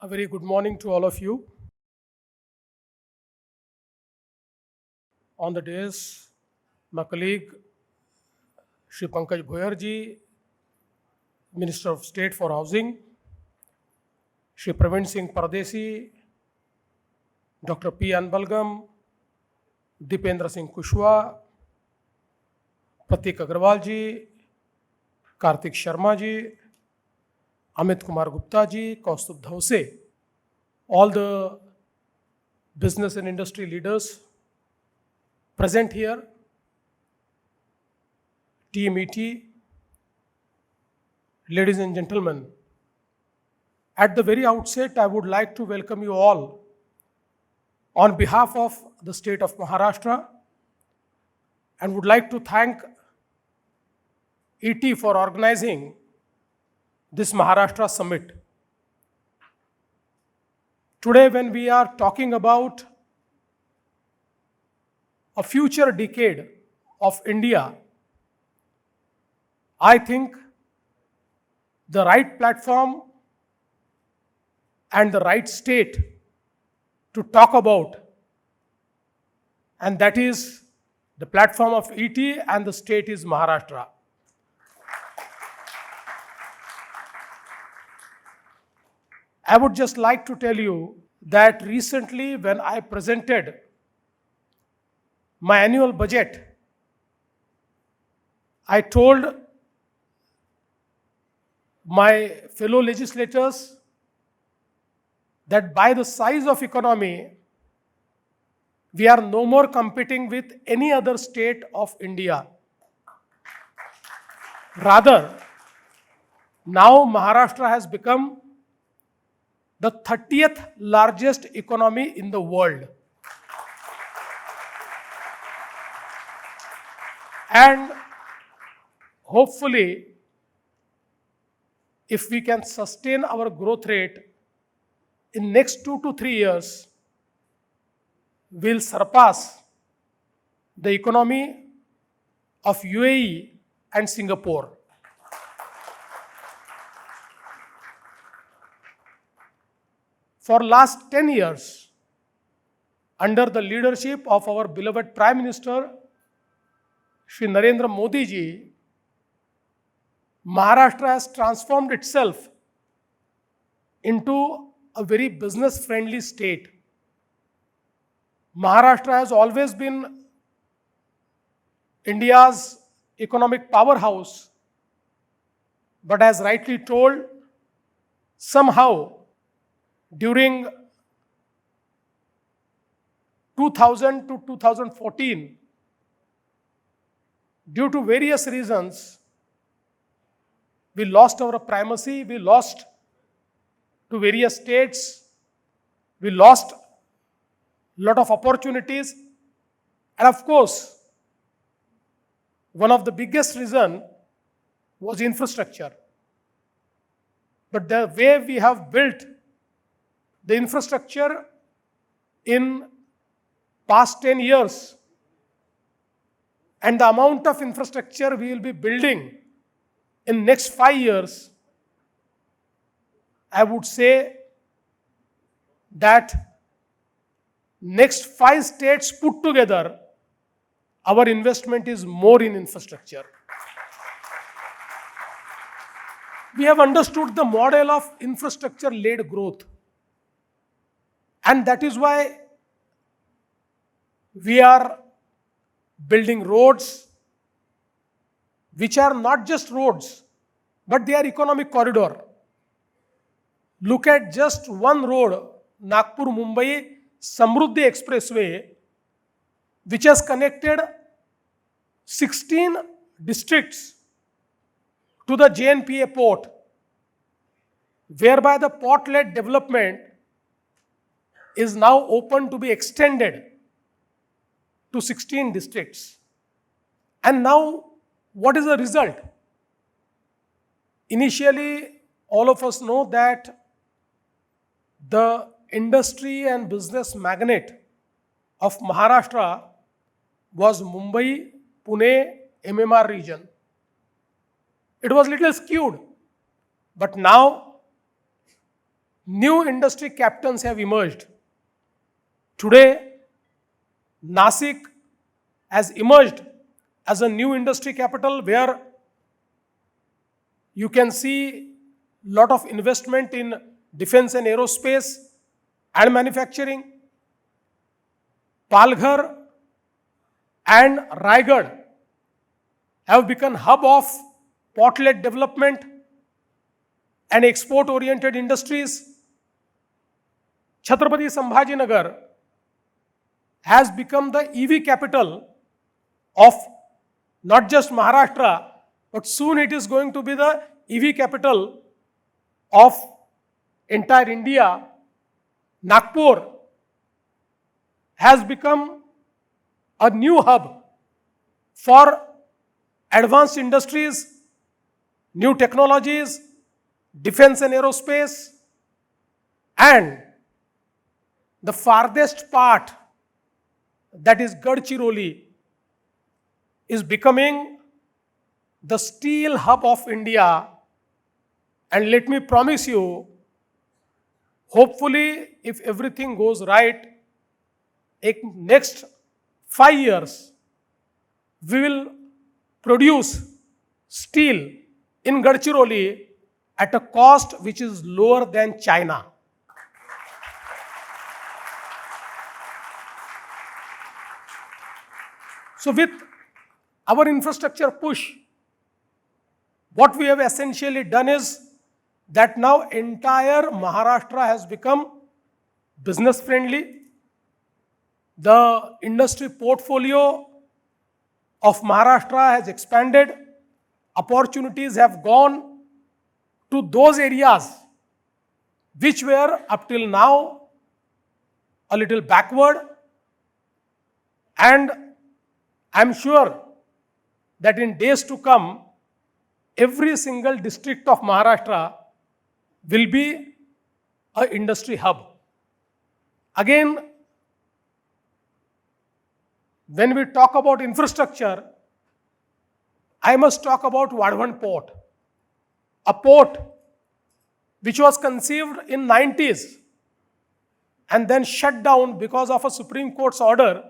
A very good morning to all of you. On the dais, my colleague Shri Pankaj Bhoyar ji, Minister of State for Housing, Shri Praveen Singh Pardesi, Dr. P. Anbalgam, Dipendra Singh Kushwaha, Pratik Agrawal ji, Kartik Sharma ji, Amit Kumar Gupta ji, Kaustubh Dhause, all the business and industry leaders present here, Team ET, ladies and gentlemen, at the very outset, I would like to welcome you all on behalf of the state of Maharashtra and would like to thank ET for organizing this Maharashtra Summit. Today, when we are talking about a future decade of India, I think the right platform and the right state to talk about, and that is the platform of ET and the state is Maharashtra. I would just like to tell you that recently when I presented my annual budget, I told my fellow legislators that by the size of economy, we are no more competing with any other state of India. Rather, now Maharashtra has become the 30th largest economy in the world. And hopefully, if we can sustain our growth rate in next 2 to 3 years, we'll surpass the economy of UAE and Singapore. For last 10 years, under the leadership of our beloved Prime Minister, Shri Narendra Modi ji, Maharashtra has transformed itself into a very business-friendly state. Maharashtra has always been India's economic powerhouse, but as rightly told, somehow during 2000 to 2014, due to various reasons, we lost our primacy, we lost to various states, we lost a lot of opportunities, and of course, one of the biggest reasons was infrastructure. But the way we have built the infrastructure in past 10 years and the amount of infrastructure we will be building in next 5 years, I would say that next 5 states put together, our investment is more in infrastructure. We have understood the model of infrastructure-led growth. And that is why we are building roads, which are not just roads, but they are economic corridor. Look at just one road, Nagpur-Mumbai Samruddhi Expressway, which has connected 16 districts to the JNPA port, whereby the port-led development is now open to be extended to 16 districts. And now, what is the result? Initially, all of us know that the industry and business magnate of Maharashtra was Mumbai, Pune, MMR region. It was little skewed, but now new industry captains have emerged. Today, Nasik has emerged as a new industry capital where you can see lot of investment in defense and aerospace and manufacturing. Palghar and Raigad have become hub of port-led development and export-oriented industries. Chhatrapati Sambhajinagar has become the EV capital of not just Maharashtra, but soon it is going to be the EV capital of entire India. Nagpur has become a new hub for advanced industries, new technologies, defense and aerospace, and the farthest part, that is Gadchiroli, is becoming the steel hub of India. And let me promise you, hopefully, if everything goes right, in next 5 years, we will produce steel in Gadchiroli at a cost which is lower than China. So with our infrastructure push, what we have essentially done is that now entire Maharashtra has become business friendly. The industry portfolio of Maharashtra has expanded. Opportunities have gone to those areas which were up till now a little backward. And I'm sure that in days to come, every single district of Maharashtra will be an industry hub. Again, when we talk about infrastructure, I must talk about Vadvan port, a port which was conceived in 90s and then shut down because of a Supreme Court's order,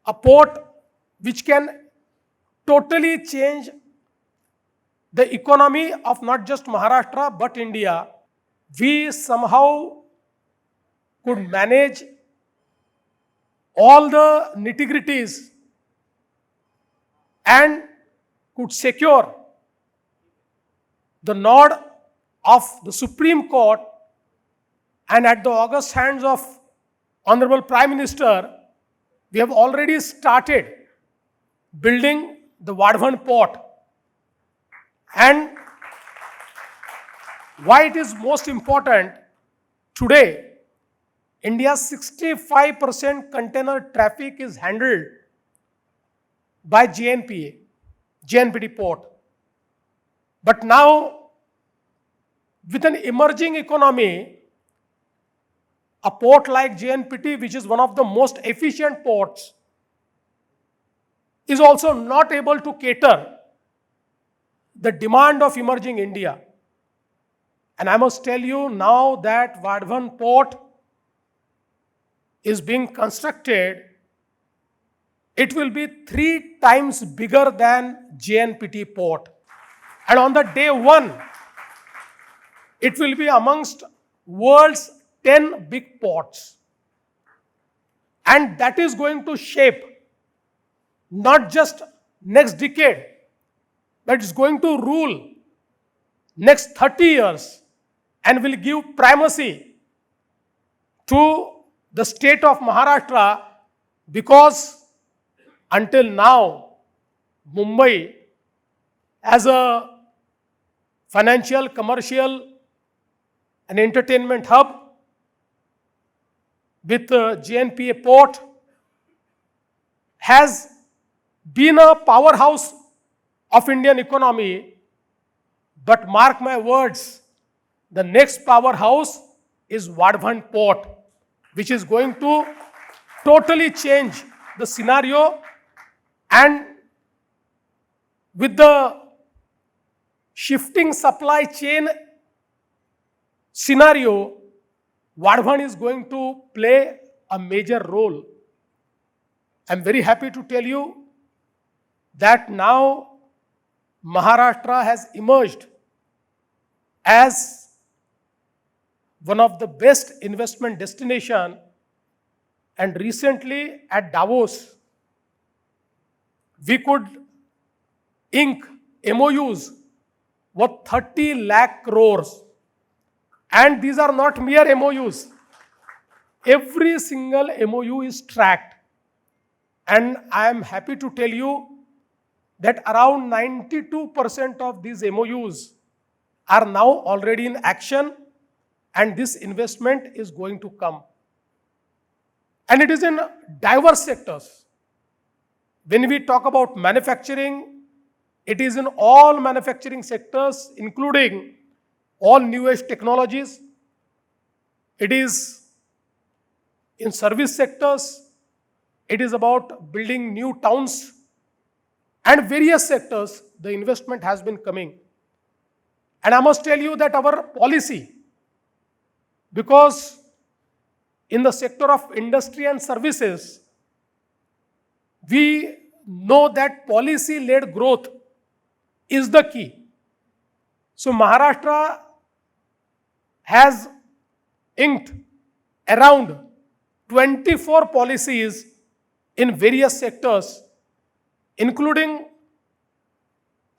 a port which can totally change the economy of not just Maharashtra but India. We somehow could manage all the nitty-gritties and could secure the nod of the Supreme Court, and at the august hands of Honourable Prime Minister, we have already started building the Vadvan port. And why it is most important, today, India's 65% container traffic is handled by JNPT port. But now, with an emerging economy, a port like JNPT, which is one of the most efficient ports, is also not able to cater the demand of emerging India. And I must tell you now that Vadvan port is being constructed, it will be 3 times bigger than JNPT port. And on the day one, it will be amongst world's 10 big ports. And that is going to shape not just next decade, but it's going to rule next 30 years and will give primacy to the state of Maharashtra, because until now, Mumbai as a financial, commercial and entertainment hub with JNPA port has been a powerhouse of Indian economy. But mark my words, the next powerhouse is Vadvan port, which is going to totally change the scenario. And with the shifting supply chain scenario, Vadvan is going to play a major role. I'm very happy to tell you that now Maharashtra has emerged as one of the best investment destination, and recently at Davos, we could ink MOUs worth 30 lakh crores. And these are not mere MOUs. Every single MOU is tracked. And I am happy to tell you that around 92% of these MOUs are now already in action, and this investment is going to come. And it is in diverse sectors. When we talk about manufacturing, it is in all manufacturing sectors, including all newest technologies. It is in service sectors. It is about building new towns, and various sectors, the investment has been coming. And I must tell you that our policy, because in the sector of industry and services, we know that policy-led growth is the key. So Maharashtra has inked around 24 policies in various sectors, including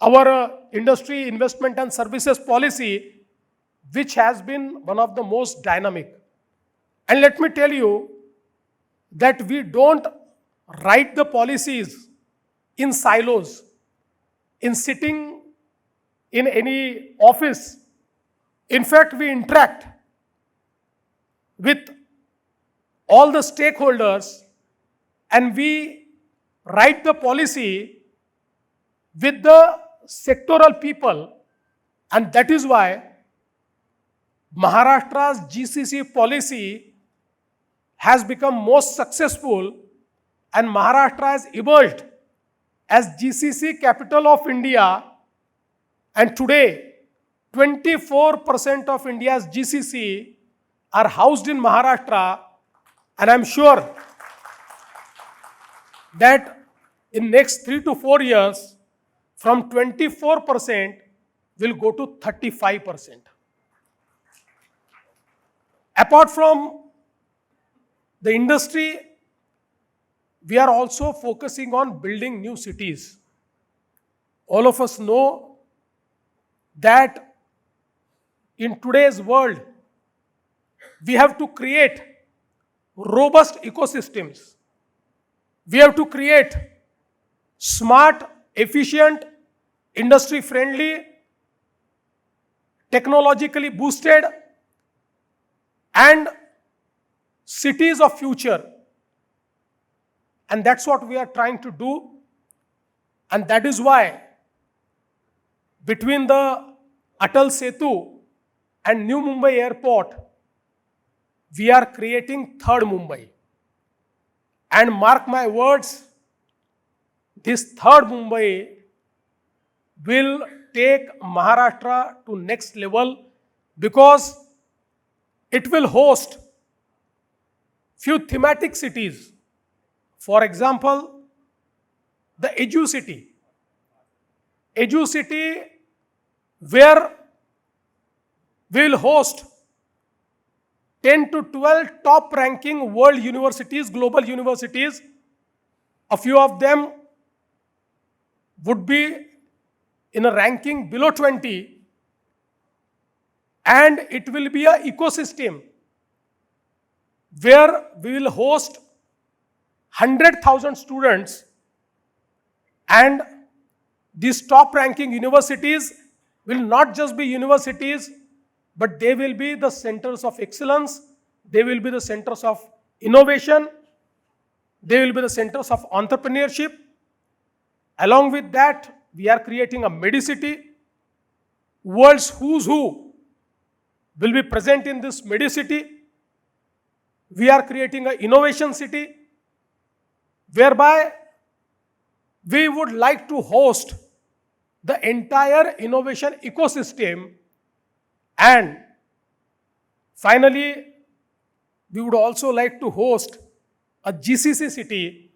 our industry, investment and services policy, which has been one of the most dynamic. And let me tell you that we don't write the policies in silos, in sitting in any office. In fact, we interact with all the stakeholders and we write the policy with the sectoral people, and that is why Maharashtra's GCC policy has become most successful, and Maharashtra has emerged as GCC capital of India, and today 24% of India's GCC are housed in Maharashtra, and I'm sure that in next 3 to 4 years, from 24% will go to 35%. Apart from the industry, we are also focusing on building new cities. All of us know that in today's world, we have to create robust ecosystems. We have to create smart, efficient, industry-friendly, technologically boosted, and cities of future. And that's what we are trying to do. And that is why between the Atal Setu and New Mumbai Airport, we are creating Third Mumbai. And mark my words, this Third Mumbai will take Maharashtra to next level, because it will host few thematic cities. For example, the Edu City. Edu City, where we will host 10 to 12 top ranking world universities, global universities. A few of them would be in a ranking below 20, and it will be an ecosystem where we will host 100,000 students, and these top ranking universities will not just be universities, but they will be the centers of excellence, they will be the centers of innovation, they will be the centers of entrepreneurship. Along with that, we are creating a Medi City. World's who's who will be present in this Medi City. We are creating an innovation city, whereby we would like to host the entire innovation ecosystem, and Finally, we would also like to host a GCC city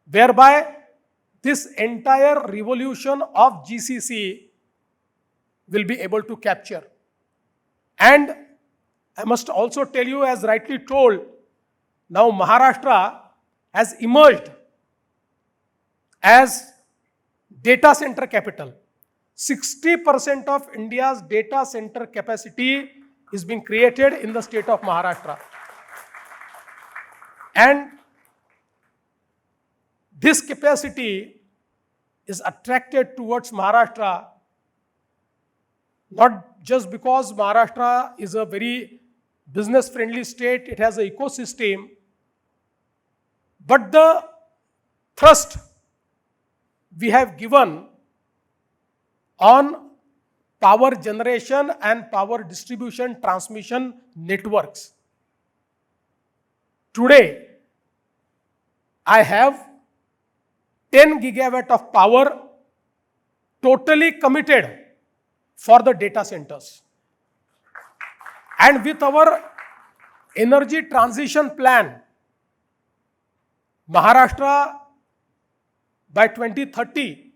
whereby this entire revolution of GCC will be able to capture. And I must also tell you, as rightly told, now Maharashtra has emerged as data center capital. 60% of India's data center capacity is being created in the state of Maharashtra. And this capacity is attracted towards Maharashtra not just because Maharashtra is a very business-friendly state, it has an ecosystem, but the thrust we have given on power generation and power distribution transmission networks. Today, I have 10 gigawatt of power totally committed for the data centers. And with our energy transition plan, Maharashtra by 2030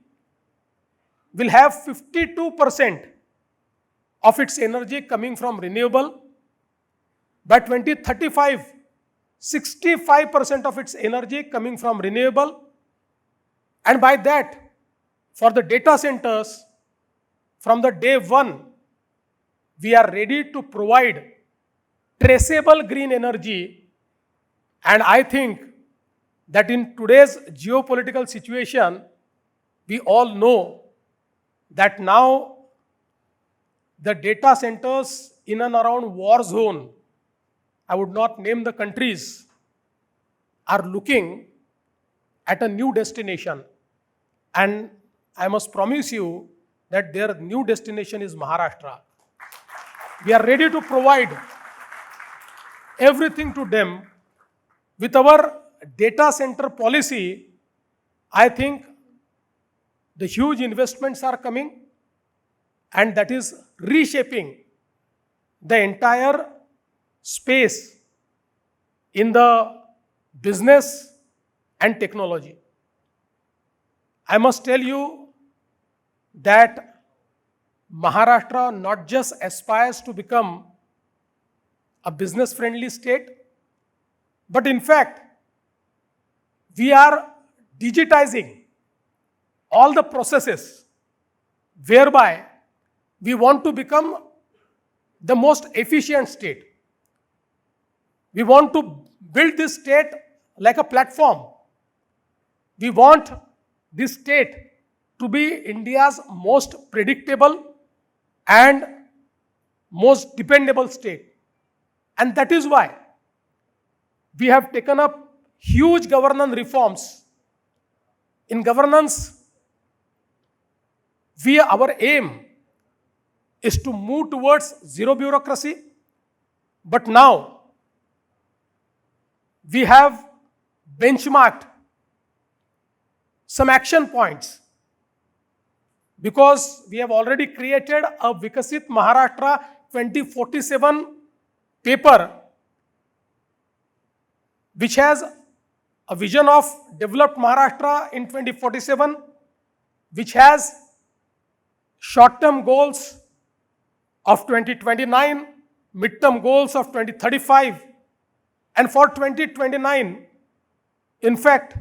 will have 52% of its energy coming from renewable. By 2035, 65% of its energy coming from renewable. And by that, for the data centers, from the day one, we are ready to provide traceable green energy. And I think that in today's geopolitical situation, we all know that now the data centers in and around war zone, I would not name the countries, are looking at a new destination. And I must promise you that their new destination is Maharashtra. We are ready to provide everything to them. With our data center policy, I think the huge investments are coming, and that is reshaping the entire space in the business and technology. I must tell you that Maharashtra not just aspires to become a business-friendly state, but in fact, we are digitizing all the processes whereby we want to become the most efficient state. We want to build this state like a platform. We want this state to be India's most predictable and most dependable state. And that is why we have taken up huge governance reforms. In governance, our aim is to move towards zero bureaucracy, but now we have benchmarked some action points because we have already created a Viksit Maharashtra 2047 paper which has a vision of developed Maharashtra in 2047, which has short-term goals of 2029, mid-term goals of 2035, and for 2029, in fact,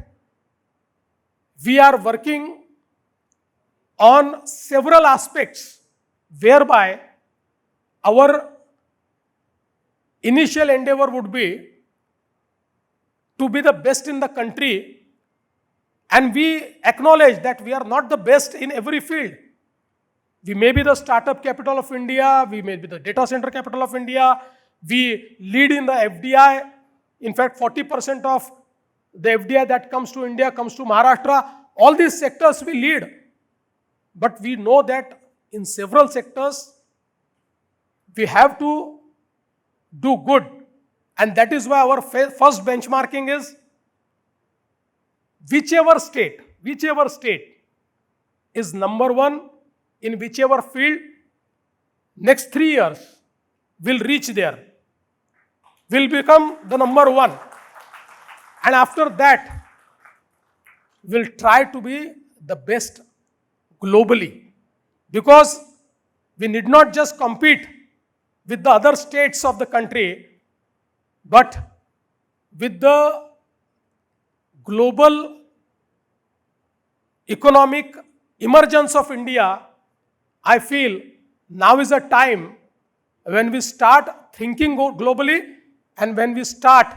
we are working on several aspects whereby our initial endeavor would be to be the best in the country, and we acknowledge that we are not the best in every field. We may be the startup capital of India, we may be the data center capital of India, we lead in the FDI. In fact, 40% of the FDI that comes to India comes to Maharashtra. All these sectors we lead. But we know that in several sectors, we have to do good. And that is why our first benchmarking is whichever state is number one in whichever field, next 3 years will reach there. will become the number one. And after that, we'll try to be the best globally. Because we need not just compete with the other states of the country, but with the global economic emergence of India. I feel now is a time when we start thinking globally and when we start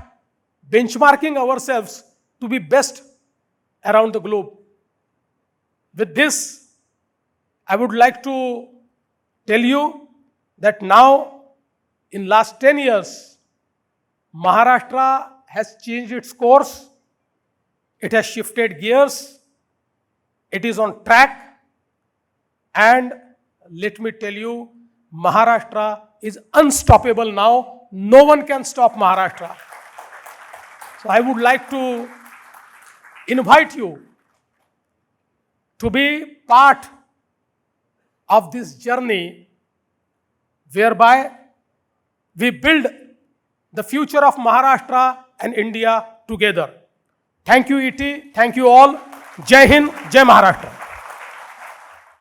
benchmarking ourselves to be best around the globe. With this, I would like to tell you that now, in last 10 years, Maharashtra has changed its course. It has shifted gears. It is on track. And let me tell you, Maharashtra is unstoppable now. No one can stop Maharashtra. So I would like to invite you to be part of this journey whereby we build the future of Maharashtra and India together. Thank you, ET. Thank you all. Jai Hind, Jai Maharashtra.